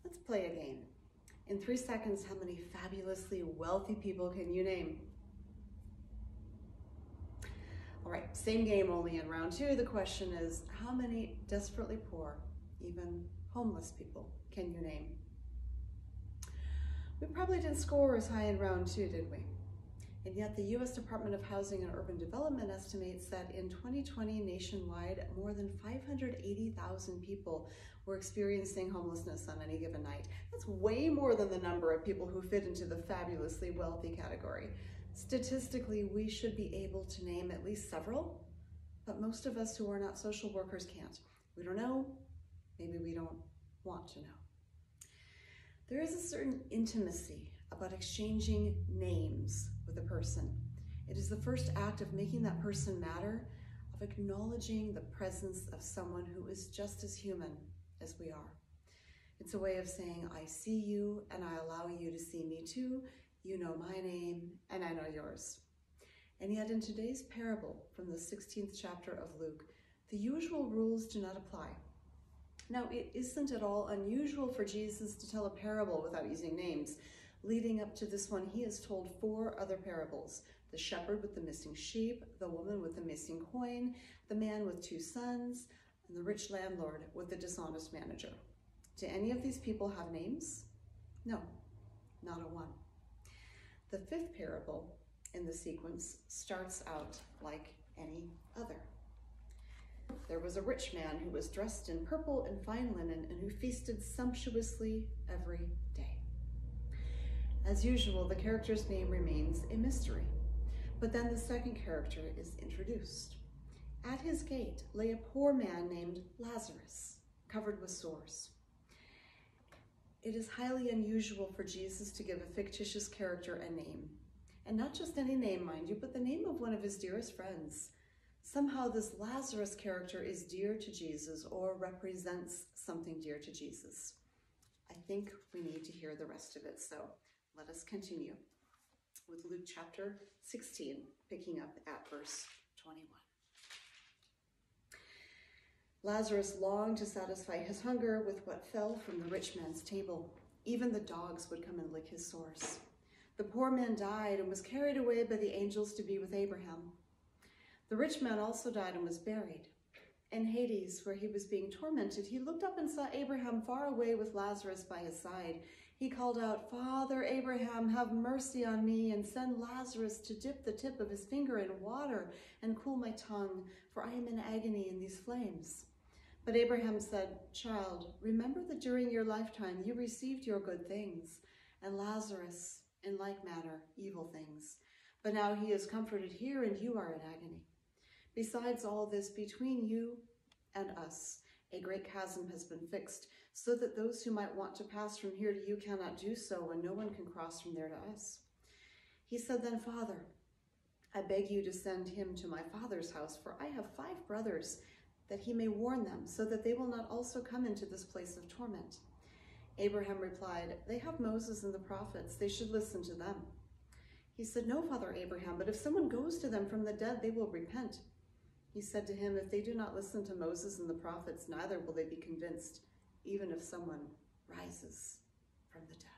Let's play a game. In 3 seconds, how many fabulously wealthy people can you name? All right, same game, only in round 2. The question is, how many desperately poor, even homeless people can you name? We probably didn't score as high in round 2, did we? And yet the U.S. Department of Housing and Urban Development estimates that in 2020 nationwide, more than 580,000 people were experiencing homelessness on any given night. That's way more than the number of people who fit into the fabulously wealthy category. Statistically, we should be able to name at least several, but most of us who are not social workers can't. We don't know, maybe we don't want to know. There is a certain intimacy about exchanging names with a person. It is the first act of making that person matter, of acknowledging the presence of someone who is just as human as we are. It's a way of saying, I see you and I allow you to see me too. You know my name and I know yours. And yet in today's parable from the 16th chapter of Luke, the usual rules do not apply. Now, it isn't at all unusual for Jesus to tell a parable without using names. Leading up to this one, he has told 4 other parables: the shepherd with the missing sheep, the woman with the missing coin, the man with 2 sons, and the rich landlord with the dishonest manager. Do any of these people have names? No, not a one. The 5th parable in the sequence starts out like any other. There was a rich man who was dressed in purple and fine linen and who feasted sumptuously every day. As usual, the character's name remains a mystery, but then the second character is introduced. At his gate lay a poor man named Lazarus, covered with sores. It is highly unusual for Jesus to give a fictitious character a name, and not just any name, mind you, but the name of one of his dearest friends. Somehow this Lazarus character is dear to Jesus or represents something dear to Jesus. I think we need to hear the rest of it, so let us continue with Luke chapter 16, picking up at verse 21. Lazarus longed to satisfy his hunger with what fell from the rich man's table. Even the dogs would come and lick his sores. The poor man died and was carried away by the angels to be with Abraham. The rich man also died and was buried. In Hades, where he was being tormented, he looked up and saw Abraham far away with Lazarus by his side. He called out, "Father Abraham, have mercy on me and send Lazarus to dip the tip of his finger in water and cool my tongue, for I am in agony in these flames." But Abraham said, "Child, remember that during your lifetime you received your good things, and Lazarus, in like manner, evil things. But now he is comforted here and you are in agony. Besides all this, between you and us, a great chasm has been fixed, so that those who might want to pass from here to you cannot do so, and no one can cross from there to us." He said then, "Father, I beg you to send him to my father's house, for I have 5 brothers, that he may warn them, so that they will not also come into this place of torment." Abraham replied, "They have Moses and the prophets. They should listen to them." He said, "No, Father Abraham, but if someone goes to them from the dead, they will repent." He said to him, "If they do not listen to Moses and the prophets, neither will they be convinced, even if someone rises from the dead."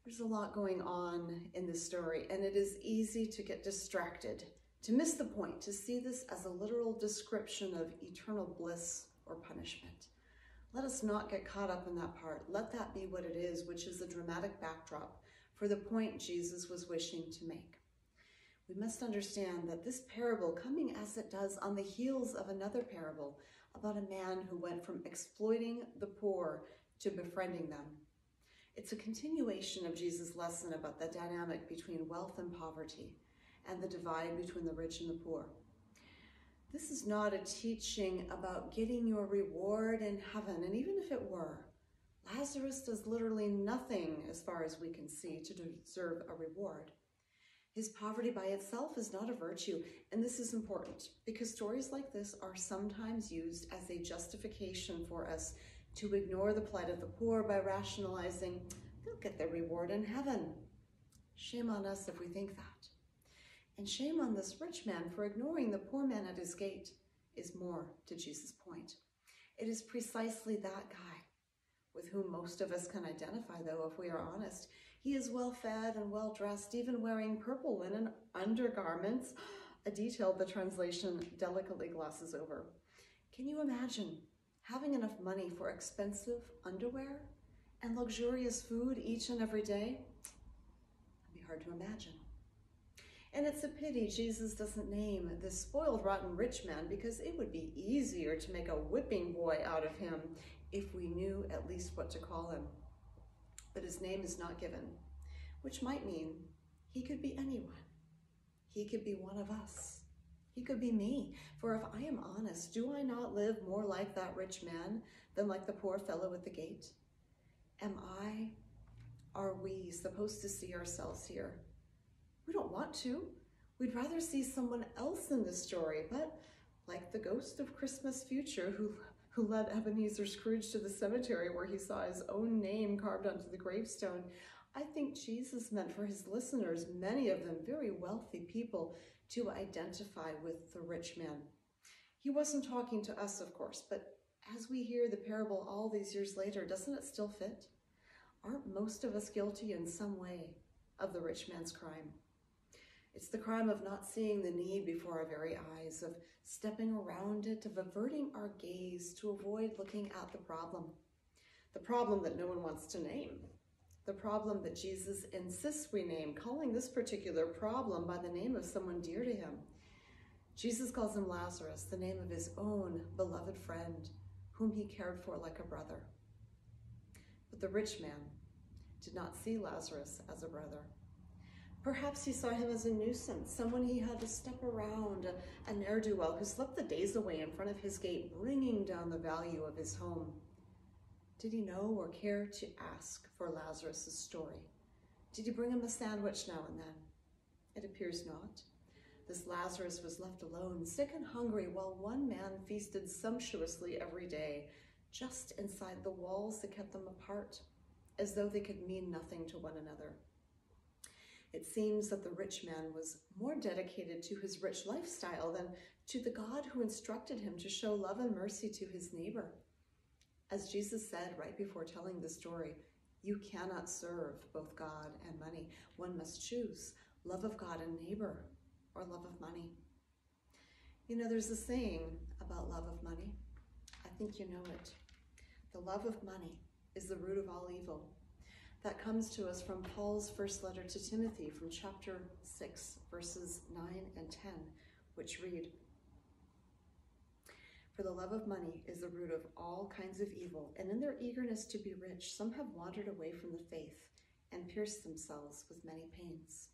There's a lot going on in this story, and it is easy to get distracted, to miss the point, to see this as a literal description of eternal bliss or punishment. Let us not get caught up in that part. Let that be what it is, which is a dramatic backdrop for the point Jesus was wishing to make. We must understand that this parable, coming as it does on the heels of another parable about a man who went from exploiting the poor to befriending them, it's a continuation of Jesus' lesson about the dynamic between wealth and poverty and the divide between the rich and the poor. This is not a teaching about getting your reward in heaven, and even if it were, Lazarus does literally nothing, as far as we can see, to deserve a reward. His poverty by itself is not a virtue, and this is important because stories like this are sometimes used as a justification for us to ignore the plight of the poor by rationalizing, they'll get their reward in heaven. Shame on us if we think that. And shame on this rich man for ignoring the poor man at his gate is more to Jesus' point. It is precisely that guy, with whom most of us can identify, though, if we are honest. He is well-fed and well-dressed, even wearing purple linen undergarments, a detail the translation delicately glosses over. Can you imagine having enough money for expensive underwear and luxurious food each and every day? It'd be hard to imagine. And it's a pity Jesus doesn't name this spoiled, rotten rich man, because it would be easier to make a whipping boy out of him if we knew at least what to call him. But his name is not given, which might mean he could be anyone. He could be one of us. He could be me. For if I am honest, do I not live more like that rich man than like the poor fellow at the gate? Are we supposed to see ourselves here? We don't want to. We'd rather see someone else in the story, but like the ghost of Christmas future who led Ebenezer Scrooge to the cemetery where he saw his own name carved onto the gravestone, I think Jesus meant for his listeners, many of them very wealthy people, to identify with the rich man. He wasn't talking to us, of course, but as we hear the parable all these years later, doesn't it still fit? Aren't most of us guilty in some way of the rich man's crime? It's the crime of not seeing the need before our very eyes, of stepping around it, of averting our gaze to avoid looking at the problem that no one wants to name, the problem that Jesus insists we name, calling this particular problem by the name of someone dear to him. Jesus calls him Lazarus, the name of his own beloved friend, whom he cared for like a brother. But the rich man did not see Lazarus as a brother. Perhaps he saw him as a nuisance, someone he had to step around, a ne'er-do-well who slept the days away in front of his gate, bringing down the value of his home. Did he know or care to ask for Lazarus' story? Did he bring him a sandwich now and then? It appears not. This Lazarus was left alone, sick and hungry, while one man feasted sumptuously every day, just inside the walls that kept them apart, as though they could mean nothing to one another. It seems that the rich man was more dedicated to his rich lifestyle than to the God who instructed him to show love and mercy to his neighbor. As Jesus said right before telling the story, you cannot serve both God and money. One must choose love of God and neighbor, or love of money. You know, there's a saying about love of money. I think you know it. The love of money is the root of all evil. That comes to us from Paul's first letter to Timothy from chapter 6, verses 9 and 10, which read, "For the love of money is the root of all kinds of evil, and in their eagerness to be rich, some have wandered away from the faith and pierced themselves with many pains."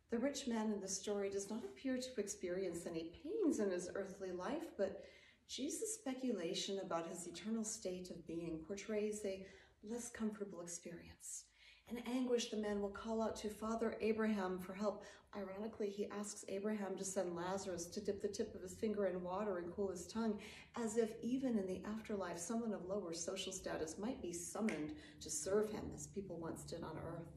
The rich man in the story does not appear to experience any pains in his earthly life, but Jesus' speculation about his eternal state of being portrays a less comfortable experience. In anguish, the man will call out to Father Abraham for help. Ironically, he asks Abraham to send Lazarus to dip the tip of his finger in water and cool his tongue, as if even in the afterlife, someone of lower social status might be summoned to serve him, as people once did on earth.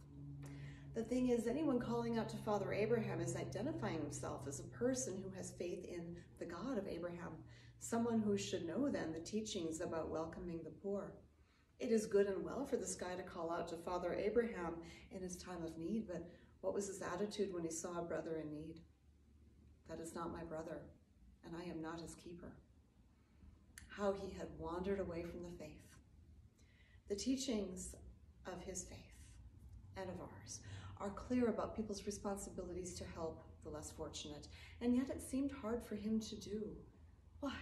The thing is, anyone calling out to Father Abraham is identifying himself as a person who has faith in the God of Abraham, someone who should know then the teachings about welcoming the poor. It is good and well for this guy to call out to Father Abraham in his time of need, but what was his attitude when he saw a brother in need? That is not my brother, and I am not his keeper. How he had wandered away from the faith. The teachings of his faith and of ours are clear about people's responsibilities to help the less fortunate, and yet it seemed hard for him to do. Why?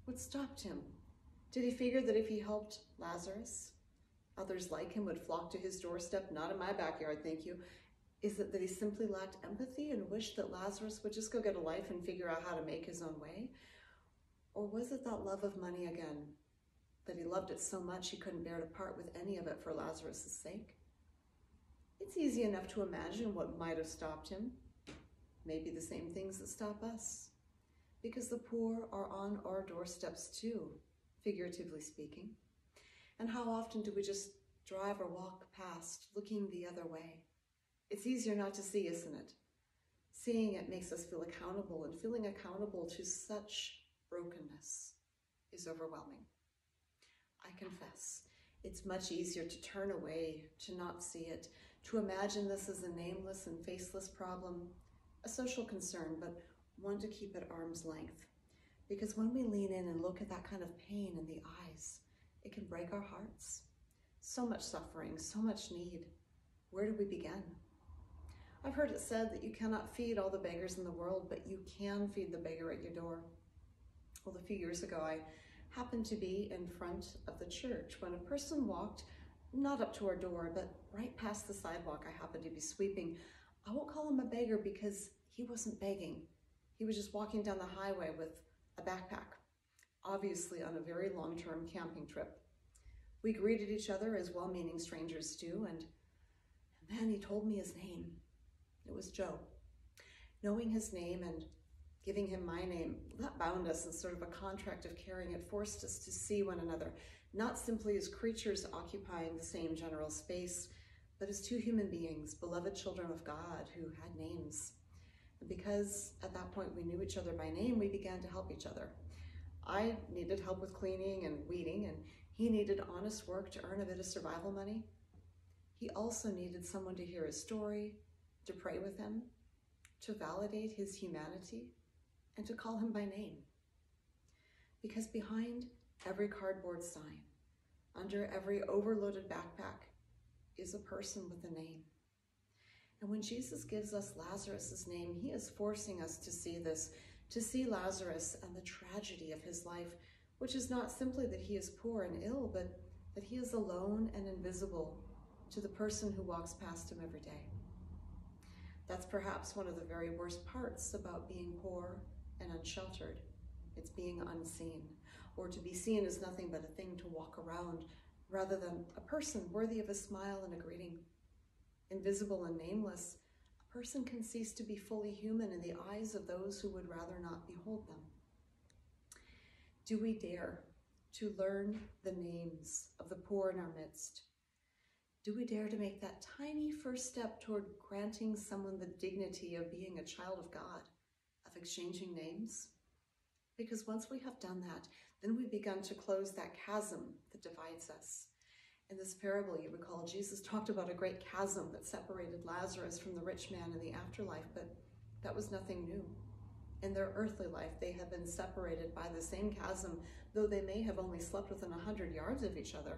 What stopped him? Did he figure that if he helped Lazarus, others like him would flock to his doorstep? Not in my backyard, thank you. Is it that he simply lacked empathy and wished that Lazarus would just go get a life and figure out how to make his own way? Or was it that love of money again, that he loved it so much he couldn't bear to part with any of it for Lazarus' sake? It's easy enough to imagine what might have stopped him. Maybe the same things that stop us, because the poor are on our doorsteps too, figuratively speaking. And how often do we just drive or walk past, looking the other way? It's easier not to see, isn't it? Seeing it makes us feel accountable, and feeling accountable to such brokenness is overwhelming. I confess, It's much easier to turn away, to not see it, to imagine this as a nameless and faceless problem, a social concern, but one to keep at arm's length. Because when we lean in and look at that kind of pain in the eyes, it can break our hearts. So much suffering, so much need. Where do we begin? I've heard it said that you cannot feed all the beggars in the world, but you can feed the beggar at your door. Well, a few years ago, I happened to be in front of the church when a person walked, not up to our door, but right past the sidewalk I happened to be sweeping. I won't call him a beggar because he wasn't begging. He was just walking down the highway with a backpack, obviously on a very long-term camping trip. We greeted each other as well-meaning strangers do, and then he told me his name. It was Joe. Knowing his name and giving him my name, that bound us in sort of a contract of caring. It forced us to see one another, not simply as creatures occupying the same general space, but as two human beings, beloved children of God who had names. And because at that point we knew each other by name, we began to help each other. I needed help with cleaning and weeding, and he needed honest work to earn a bit of survival money. He also needed someone to hear his story, to pray with him, to validate his humanity, and to call him by name. Because behind every cardboard sign, under every overloaded backpack, is a person with a name. And when Jesus gives us Lazarus' name, he is forcing us to see this, to see Lazarus and the tragedy of his life, which is not simply that he is poor and ill, but that he is alone and invisible to the person who walks past him every day. That's perhaps one of the very worst parts about being poor and unsheltered. It's being unseen, or to be seen as nothing but a thing to walk around, rather than a person worthy of a smile and a greeting. Invisible and nameless, a person can cease to be fully human in the eyes of those who would rather not behold them. Do we dare to learn the names of the poor in our midst? Do we dare to make that tiny first step toward granting someone the dignity of being a child of God, of exchanging names? Because once we have done that, then we've begun to close that chasm that divides us. In this parable, you recall, Jesus talked about a great chasm that separated Lazarus from the rich man in the afterlife, but that was nothing new. In their earthly life, they had been separated by the same chasm, though they may have only slept within 100 yards of each other.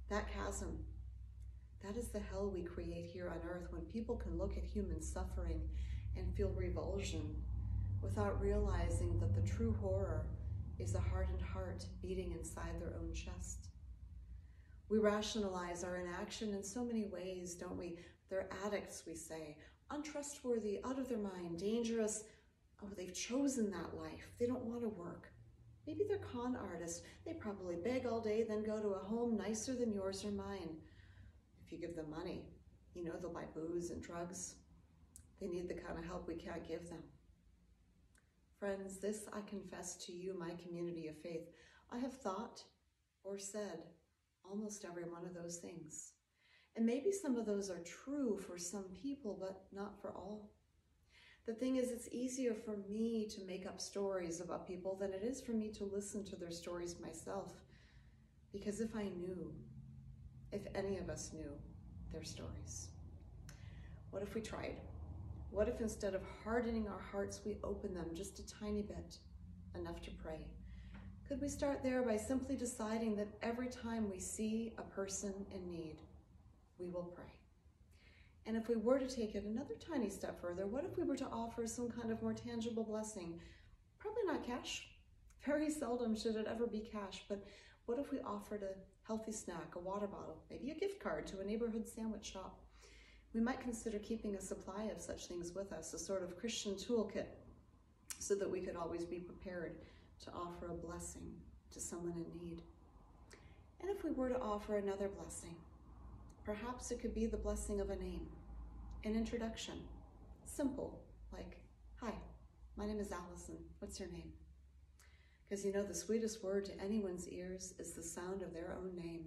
That chasm, that is the hell we create here on earth when people can look at human suffering and feel revulsion without realizing that the true horror is a hardened heart beating inside their own chest. We rationalize our inaction in so many ways, don't we? They're addicts, we say, untrustworthy, out of their mind, dangerous. Oh, they've chosen that life. They don't want to work. Maybe they're con artists. They probably beg all day, then go to a home nicer than yours or mine. If you give them money, you know they'll buy booze and drugs. They need the kind of help we can't give them. Friends, this I confess to you, my community of faith. I have thought or said almost every one of those things. And maybe some of those are true for some people, but not for all. The thing is, it's easier for me to make up stories about people than it is for me to listen to their stories myself. Because if I knew, if any of us knew their stories, what if we tried? What if instead of hardening our hearts, we open them just a tiny bit, enough to pray? Could we start there by simply deciding that every time we see a person in need, we will pray? And if we were to take it another tiny step further, what if we were to offer some kind of more tangible blessing? Probably not cash. Very seldom should it ever be cash, but what if we offered a healthy snack, a water bottle, maybe a gift card to a neighborhood sandwich shop? We might consider keeping a supply of such things with us, a sort of Christian toolkit, so that we could always be prepared to offer a blessing to someone in need. And if we were to offer another blessing, perhaps it could be the blessing of a name, an introduction, simple, like, hi, my name is Allison, what's your name? Because you know, the sweetest word to anyone's ears is the sound of their own name.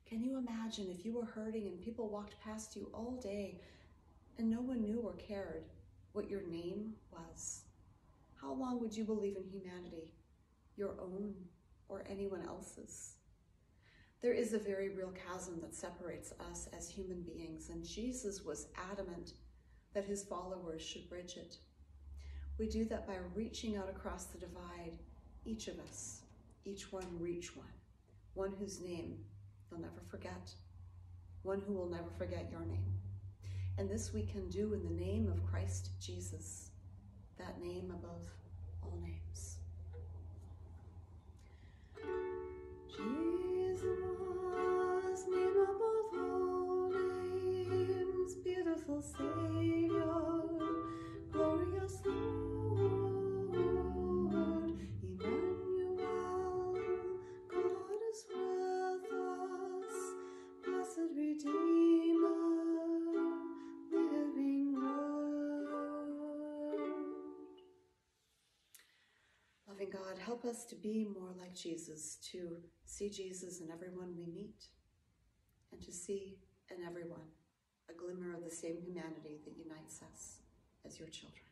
Can you imagine if you were hurting and people walked past you all day and no one knew or cared what your name was? How long would you believe in humanity, your own or anyone else's? There is a very real chasm that separates us as human beings, and Jesus was adamant that his followers should bridge it. We do that by reaching out across the divide, each of us, each one reach one whose name you'll never forget, one who will never forget your name. And this we can do in the name of Christ Jesus, that name above all names. Jesus, name above all names, beautiful Savior, glorious Lord, Emmanuel, God is with us, blessed Redeemer, living Word. Loving God, help us to be more like Jesus, to see Jesus in everyone we meet, and to see in everyone a glimmer of the same humanity that unites us as your children.